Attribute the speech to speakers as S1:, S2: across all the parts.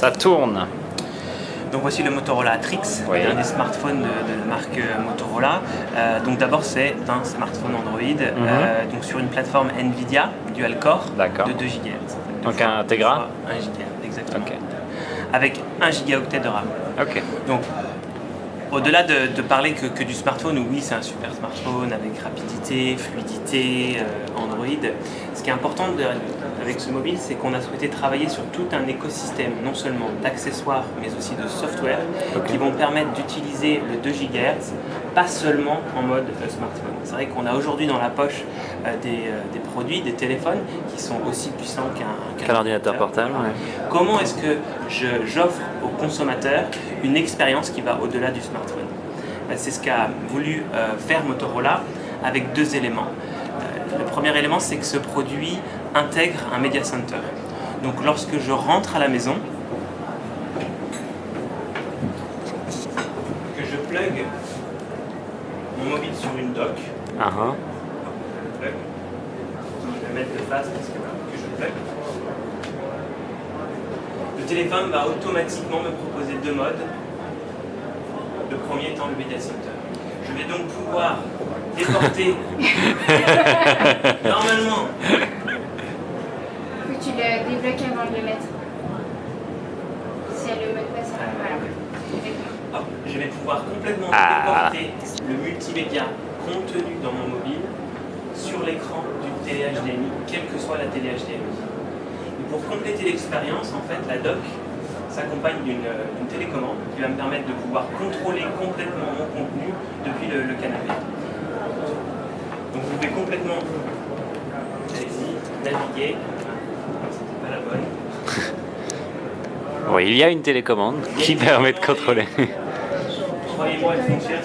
S1: Ça tourne.
S2: Donc voici le Motorola Trix,
S1: Oui.
S2: un des smartphones de la marque Motorola. Donc d'abord c'est un smartphone Android donc sur une plateforme Nvidia dual-core de 2 GHz.
S1: Donc un Tegra
S2: 1 GHz, exactement.
S1: Okay.
S2: Avec 1 gigaoctet de RAM.
S1: Ok.
S2: Donc au-delà de parler que du smartphone, où oui c'est un super smartphone avec rapidité, fluidité, Android, ce qui est important avec ce mobile, c'est qu'on a souhaité travailler sur tout un écosystème, non seulement d'accessoires, mais aussi de software, qui vont permettre d'utiliser le 2 GHz, pas seulement en mode smartphone. C'est vrai qu'on a aujourd'hui dans la poche des produits, des téléphones, qui sont aussi puissants qu'un
S1: ordinateur portable. Ouais.
S2: Comment est-ce que j'offre aux consommateurs une expérience qui va au-delà du smartphone? C'est ce qu'a voulu faire Motorola avec 2 éléments. Le premier élément, c'est que ce produit intègre un Media Center. Donc lorsque je rentre à la maison, que je plug mon mobile sur une dock, je vais le mettre de face parce que je plug. Le téléphone va automatiquement me proposer 2 modes. Le premier étant le Media Center. Je vais donc pouvoir déporter normalement.
S3: Faut que tu le débloques avant de le mettre. Si elle le mode passe, voilà.
S2: Je vais pouvoir complètement déporter le multimédia contenu dans mon mobile sur l'écran du télé HDMI, quelle que soit la télé HDMI. Et pour compléter l'expérience, en fait, la dock s'accompagne d'une télécommande qui va me permettre de pouvoir contrôler complètement mon contenu depuis le canapé. Donc vous pouvez complètement, allez-y, naviguer. C'était pas la bonne.
S1: Oui, il y a une télécommande qui permet de contrôler.
S2: Croyez-moi, elle fonctionne.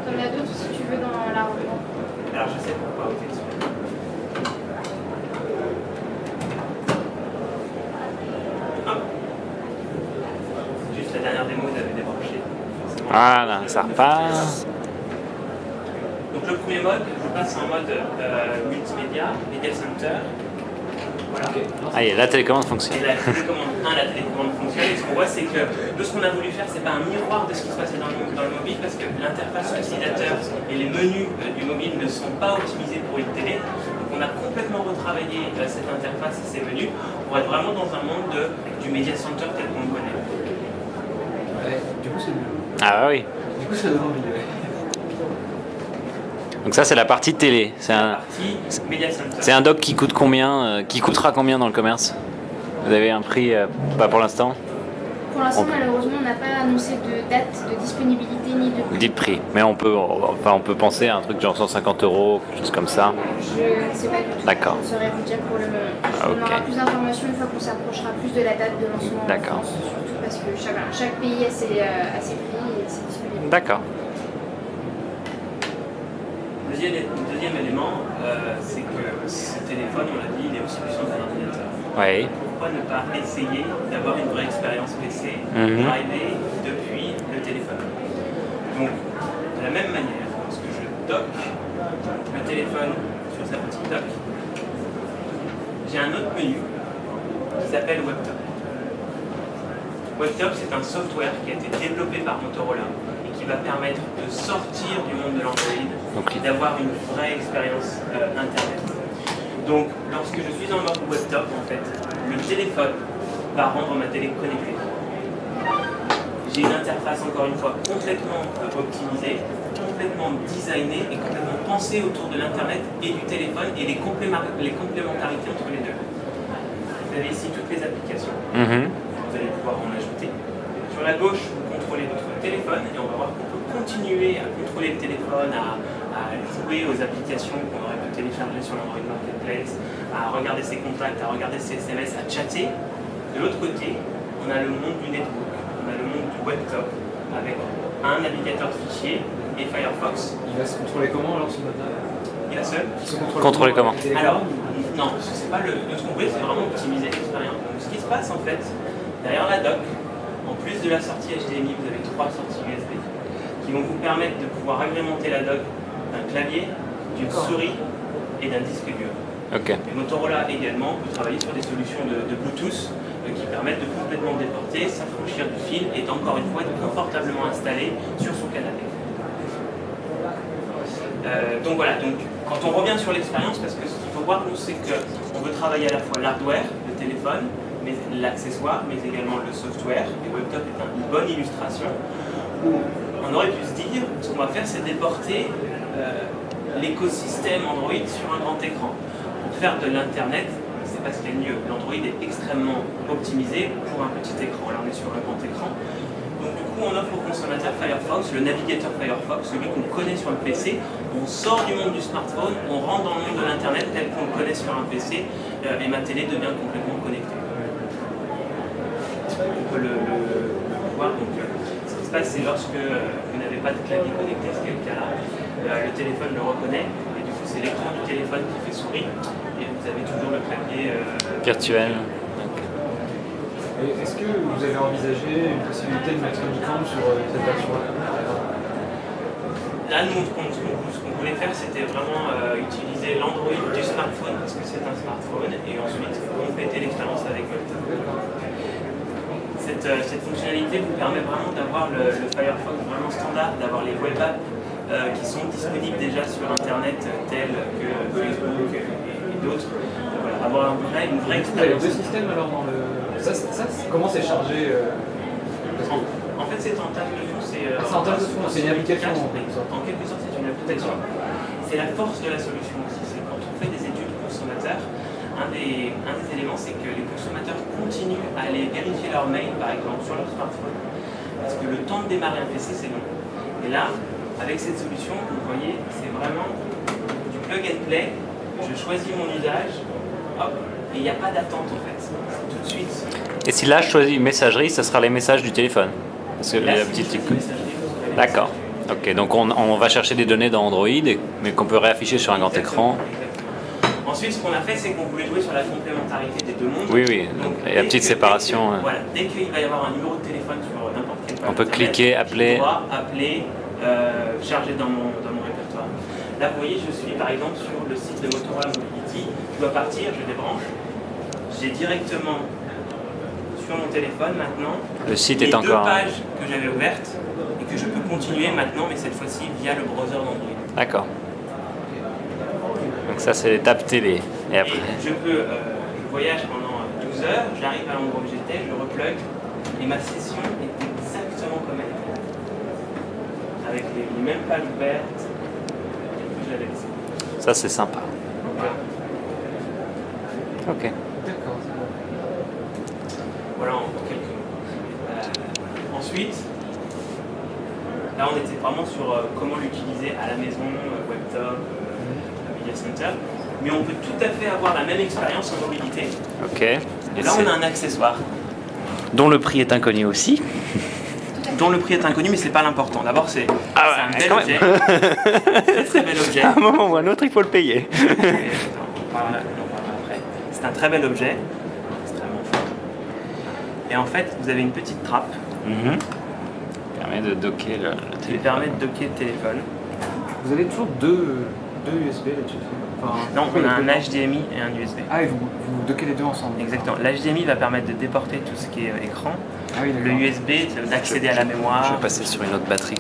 S3: T'en as d'autres si tu veux dans la roue.
S2: Alors je sais pourquoi, ok. Juste la dernière démo, vous avez débranché.
S1: Voilà, ça repart.
S2: Donc le premier mode, je passe en mode multimédia, Media Center. Voilà.
S1: Ah, la télécommande fonctionne.
S2: Et la télécommande fonctionne. Et ce qu'on voit, c'est que tout ce qu'on a voulu faire, c'est pas un miroir de ce qui se passait dans le mobile, parce que l'interface utilisateur et les menus du mobile ne sont pas optimisés pour une télé. Donc on a complètement retravaillé cette interface et ces menus pour être vraiment dans un monde du Media Center tel qu'on le connaît.
S4: Ouais, du coup, c'est mieux.
S1: Ah oui.
S4: Du coup, ça donne envie.
S1: Donc ça, c'est la partie télé. C'est un dock qui coûte combien, qui coûtera combien dans le commerce? Vous avez un prix, pas pour l'instant?
S3: Pour l'instant, malheureusement, on n'a pas annoncé de date de disponibilité ni de prix.
S1: Dites prix, mais on peut penser à un truc genre 150 €, quelque chose comme ça.
S3: Je ne sais pas du tout.
S1: D'accord.
S3: Je ne saurais vous dire pour le moment. On aura plus d'informations une fois qu'on s'approchera plus de la date de lancement.
S1: D'accord.
S3: Surtout parce que chaque pays a ses prix et ses disponibilités.
S1: D'accord.
S2: Deuxième élément, c'est que ce téléphone, on l'a dit, il est aussi puissant qu'un ordinateur.
S1: Oui.
S2: Pourquoi ne pas essayer d'avoir une vraie expérience PC drivée depuis le téléphone? Donc, de la même manière, lorsque je dock le téléphone sur sa petite dock, j'ai un autre menu qui s'appelle WebTop. WebTop, c'est un software qui a été développé par Motorola et qui va permettre de sortir du monde de l'Android et d'avoir une vraie expérience Internet. Donc, lorsque je suis en mode WebTop, en fait, le téléphone va rendre ma télé connectée. J'ai une interface, encore une fois, complètement optimisée, complètement designée et complètement pensée autour de l'Internet et du téléphone et les complémentarités entre les deux. Vous avez ici toutes les applications. Vous allez pouvoir en ajouter. Sur la gauche, vous contrôlez votre téléphone et on va voir qu'on peut continuer à contrôler le téléphone, à jouer aux applications qu'on aurait pu télécharger sur l'Android Marketplace, à regarder ses contacts, à regarder ses SMS, à chatter. De l'autre côté, on a le monde du netbook, on a le monde du WebTop avec un navigateur de fichiers et Firefox.
S4: Il va se contrôler comment alors ce mode-là?
S2: Il a seul.
S1: Contrôler comment?
S2: Alors, non, c'est pas de ce qu'on veut, c'est vraiment optimiser l'expérience. Donc, ce qui se passe en fait, derrière la dock, en plus de la sortie HDMI, vous avez 3 sorties USB qui vont vous permettre de pouvoir agrémenter la dock d'un clavier, d'une souris et d'un disque dur.
S1: Ok.
S2: Et Motorola également peut travailler sur des solutions de Bluetooth qui permettent de complètement déporter, s'affranchir du fil et encore une fois être confortablement installé sur son canapé. Donc voilà, donc, quand on revient sur l'expérience, parce que ce qu'il faut voir, nous, c'est qu'on veut travailler à la fois l'hardware, le téléphone, mais l'accessoire, mais également le software. Et WebTop est une bonne illustration où on aurait pu se dire, ce qu'on va faire, c'est déporter l'écosystème Android sur un grand écran. Pour faire de l'Internet, c'est pas ce qu'il y a de mieux. L'Android est extrêmement optimisé pour un petit écran. Là, on est sur un grand écran. Donc du coup, on offre au consommateur Firefox, le navigateur Firefox, celui qu'on connaît sur un PC. On sort du monde du smartphone, on rentre dans le monde de l'Internet tel qu'on le connaît sur un PC, et ma télé devient complètement connectée. On peut le voir. Donc, ce qui se passe, c'est lorsque vous n'avez pas de clavier connecté, ce qui est le cas là, le téléphone le reconnaît, et du coup, c'est l'écran du téléphone qui fait sourire, et vous avez toujours le clavier
S1: virtuel.
S4: Est-ce que vous avez envisagé une possibilité de mettre une icône sur cette version-là?
S2: Là, nous, ce qu'on voulait faire, c'était vraiment utiliser l'Android du smartphone, parce que c'est un smartphone, et ensuite compléter l'expérience avec WebTop. Cette fonctionnalité vous permet vraiment d'avoir le Firefox vraiment standard, d'avoir les web apps qui sont disponibles déjà sur Internet, tels que Facebook et d'autres. Voilà, avoir une vraie expérience.
S4: Vous avez deux systèmes alors dans le... comment c'est chargé
S2: En fait, c'est en table de fond. C'est
S4: en table de fond, c'est une application.
S2: En quelque sorte, c'est une application. C'est la force de la solution aussi. C'est quand on fait des études consommateurs, un des éléments, c'est que les consommateurs continuent à aller vérifier leur mail, par exemple, sur leur smartphone. Parce que le temps de démarrer un PC, c'est long. Et là, avec cette solution, vous voyez, c'est vraiment du plug and play. Je choisis mon usage, hop, et il n'y a pas d'attente en fait. Tout de suite.
S1: Et si là je choisis messagerie, ce sera les messages du téléphone. Parce que
S2: Là,
S1: la
S2: si
S1: petite
S2: je choisis
S1: icône.
S2: messagerie, vous aurez les
S1: D'accord. Ok, donc on va chercher des données dans Android, mais qu'on peut réafficher sur un grand écran.
S2: Exactement. Ensuite, ce qu'on a fait, c'est qu'on voulait jouer sur la complémentarité des deux mondes.
S1: Oui, oui. Donc, et la petite séparation.
S2: Voilà, dès qu'il va y avoir un numéro de téléphone sur n'importe quel page
S1: On peut
S2: Internet,
S1: cliquer, appeler.
S2: je dois appeler, charger dans mon répertoire. Là, vous voyez, je suis par exemple sur le site de Motorola Mobility. Je dois partir, je débranche. J'ai directement sur mon téléphone maintenant
S1: Le site
S2: les
S1: est encore.
S2: deux pages que j'avais ouvertes et que je peux continuer maintenant, mais cette fois-ci via le browser d'Android.
S1: D'accord. Donc ça c'est l'étape télé. Et après.
S2: Et je peux, je voyage pendant 12 heures, j'arrive à l'endroit où j'étais, je replug et ma session est exactement comme elle était. Avec les mêmes pages ouvertes que je l'avais laissé.
S1: Ça c'est sympa. Ok.
S4: D'accord.
S2: Voilà en quelques mots. Ensuite, là on était vraiment sur comment l'utiliser à la maison, WebTop, Media Center. Mais on peut tout à fait avoir la même expérience en mobilité.
S1: Ok.
S2: Et là on a un accessoire.
S1: Dont le prix est inconnu aussi.
S2: Dont le prix est inconnu, mais c'est pas l'important. D'abord, c'est un bel
S1: quand
S2: objet.
S1: même.
S2: Très bel objet.
S1: À un moment ou à un autre, il faut le payer.
S2: On parlera après. C'est un très bel objet, extrêmement fort. Et en fait, vous avez une petite trappe
S1: Permet de docker le
S2: qui
S1: téléphone.
S2: permet de docker le téléphone.
S4: Vous avez toujours deux USB là-dessus? Enfin,
S2: Non, on a un
S4: deux-
S2: HDMI et un USB.
S4: Ah, et vous dockez les deux ensemble?
S2: Exactement. L'HDMI va permettre de déporter tout ce qui est écran.
S4: Ah oui,
S2: Le
S4: d'accord.
S2: USB, d'accéder à la mémoire.
S1: Je vais passer sur une autre batterie.